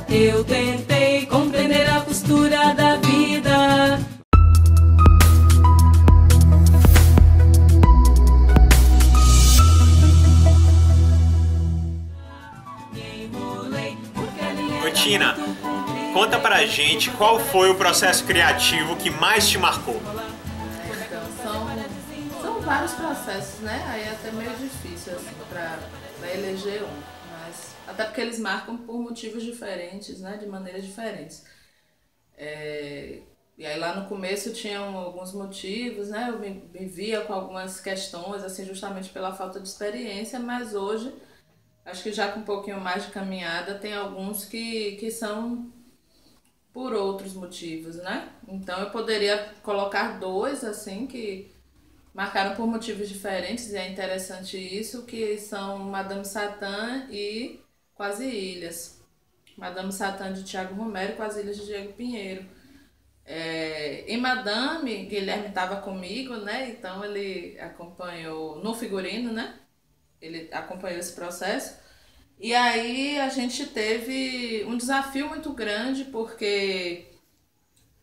Eu tentei compreender a postura da vida. Ô Tina, conta pra gente qual foi o processo criativo que mais te marcou. Então, são vários processos, né? Aí é até meio difícil assim, pra eleger um. Mas, até porque eles marcam por motivos diferentes, né? De maneiras diferentes. E aí lá no começo tinham alguns motivos, né? Eu me via com algumas questões, assim, justamente pela falta de experiência, mas hoje, acho que já com um pouquinho mais de caminhada, tem alguns que são por outros motivos, né? Então eu poderia colocar dois, assim, que marcaram por motivos diferentes, e é interessante isso, que são Madame Satã e Quase Ilhas. Madame Satã de Tiago Romero e Quase Ilhas de Diego Pinheiro. Em Madame, Guilherme estava comigo, né? Então ele acompanhou no figurino, né? Ele acompanhou esse processo. E aí a gente teve um desafio muito grande, porque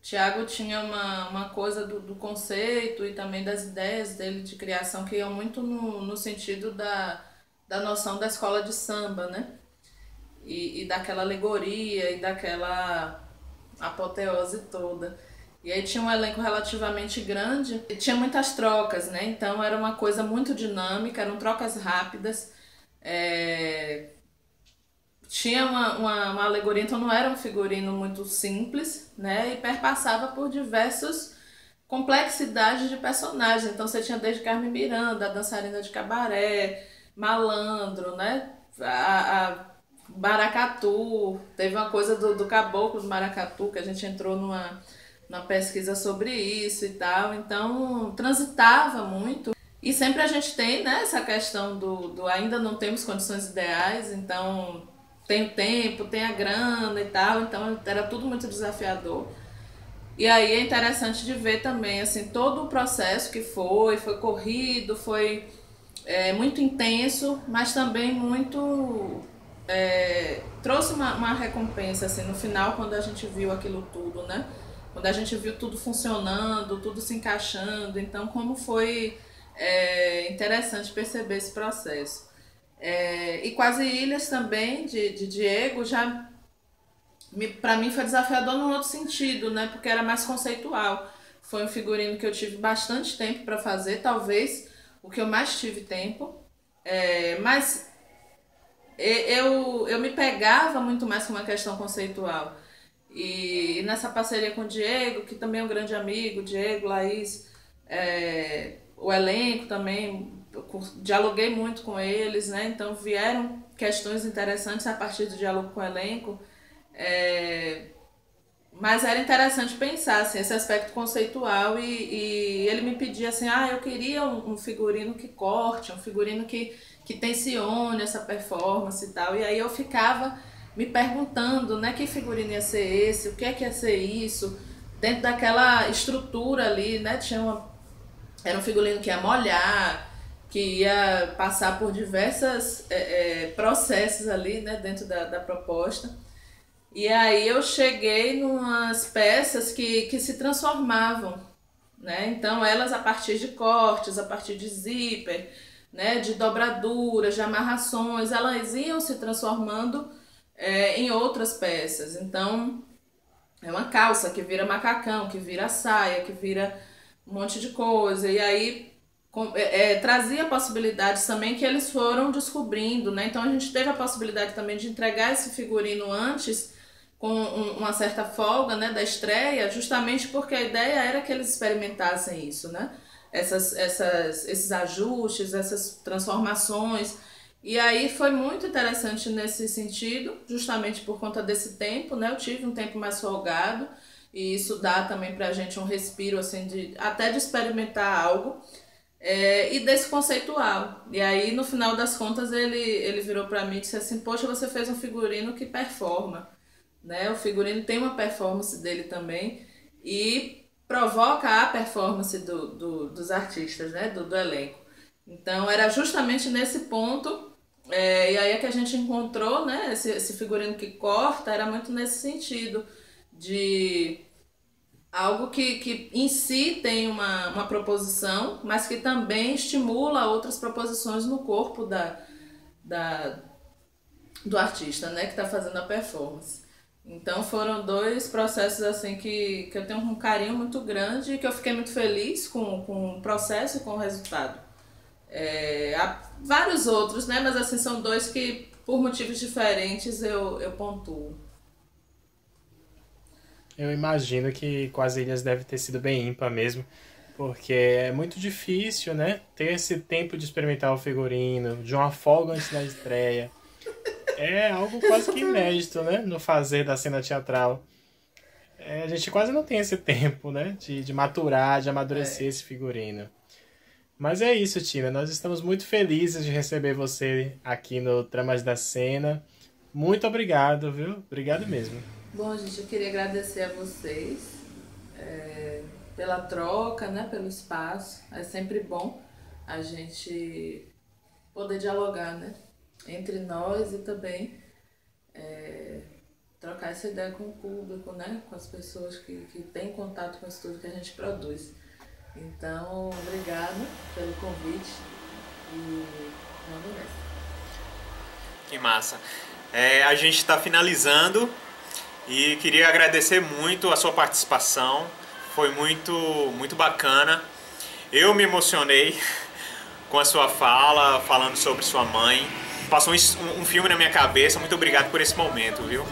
Tiago tinha uma coisa do conceito e também das ideias dele de criação que iam muito no sentido da noção da escola de samba, né? E daquela alegoria e daquela apoteose toda. E aí tinha um elenco relativamente grande e tinha muitas trocas, né? Então era uma coisa muito dinâmica, eram trocas rápidas. Tinha uma alegoria, então não era um figurino muito simples, né? E perpassava por diversas complexidades de personagens. Então você tinha desde Carmen Miranda, a dançarina de cabaré, malandro, né? A maracatu, teve uma coisa do caboclo do maracatu, que a gente entrou numa pesquisa sobre isso e tal. Então transitava muito. E sempre a gente tem, né, essa questão do ainda não temos condições ideais, então tem o tempo, tem a grana e tal, então era tudo muito desafiador. E aí é interessante de ver também, assim, todo o processo que foi corrido, foi muito intenso, mas também muito... trouxe uma recompensa, assim, no final, quando a gente viu aquilo tudo, né? Quando a gente viu tudo funcionando, tudo se encaixando, então como foi interessante perceber esse processo. E Quase Ilhas também, de Diego, já para mim foi desafiador num outro sentido, né? Porque era mais conceitual. Foi um figurino que eu tive bastante tempo para fazer, talvez o que eu mais tive tempo. Mas eu me pegava muito mais com uma questão conceitual. E nessa parceria com o Diego, que também é um grande amigo, Diego, Laís, o elenco também, dialoguei muito com eles, né? Então vieram questões interessantes a partir do diálogo com o elenco, mas era interessante pensar assim, esse aspecto conceitual e ele me pedia assim, eu queria um figurino que corte, um figurino que tensione essa performance e tal, e aí eu ficava me perguntando, né, que figurino ia ser esse, o que é que ia ser isso, dentro daquela estrutura ali, né, era um figurino que ia molhar, que ia passar por diversos processos ali, né, dentro da proposta. E aí eu cheguei numas peças que se transformavam, né? Então elas a partir de cortes, a partir de zíper, né, de dobraduras, de amarrações, elas iam se transformando em outras peças. Então é uma calça que vira macacão, que vira saia, que vira um monte de coisa. E aí trazia possibilidades também que eles foram descobrindo, né? Então a gente teve a possibilidade também de entregar esse figurino antes, com uma certa folga, né, da estreia, justamente porque a ideia era que eles experimentassem isso, né? Esses ajustes, essas transformações. E aí foi muito interessante nesse sentido, justamente por conta desse tempo, né? Eu tive um tempo mais folgado e isso dá também pra gente um respiro, assim, até de experimentar algo. E desse conceitual. E aí, no final das contas, ele virou pra mim e disse assim, poxa, você fez um figurino que performa, né? O figurino tem uma performance dele também e provoca a performance dos artistas, né? Do elenco. Então, era justamente nesse ponto E aí é que a gente encontrou, né, esse figurino que corta, era muito nesse sentido, de algo que em si tem uma proposição, mas que também estimula outras proposições no corpo do artista, né, que está fazendo a performance. Então foram dois processos assim que eu tenho um carinho muito grande e que eu fiquei muito feliz com o processo e com o resultado. Há vários outros, né, mas assim são dois que por motivos diferentes eu pontuo. Eu imagino que com as ilhas deve ter sido bem ímpar mesmo, porque é muito difícil, né, ter esse tempo de experimentar o figurino, de uma folga antes da estreia. É algo quase que inédito, né, no fazer da cena teatral. A gente quase não tem esse tempo, né, de maturar, de amadurecer esse figurino. Mas é isso, Tina, nós estamos muito felizes de receber você aqui no Tramas da Cena. Muito obrigado, viu? Obrigado mesmo. Bom, gente, eu queria agradecer a vocês pela troca, né, pelo espaço. É sempre bom a gente poder dialogar, né, entre nós e também trocar essa ideia com o público, né, com as pessoas que têm contato com isso tudo que a gente produz. Então, obrigada pelo convite e vamos nessa. Que massa. A gente está finalizando e queria agradecer muito a sua participação. Foi muito bacana. Eu me emocionei com a sua fala, falando sobre sua mãe. Passou um filme na minha cabeça. Muito obrigado por esse momento, viu?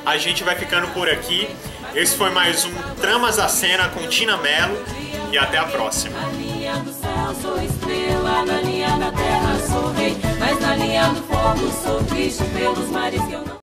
A gente vai ficando por aqui. Esse foi mais um Tramas da Cena com Tina Mello e até a próxima. Na linha do céu sou estrela, na linha da terra sou rei, mas na linha do fogo sou triste pelos mares que eu não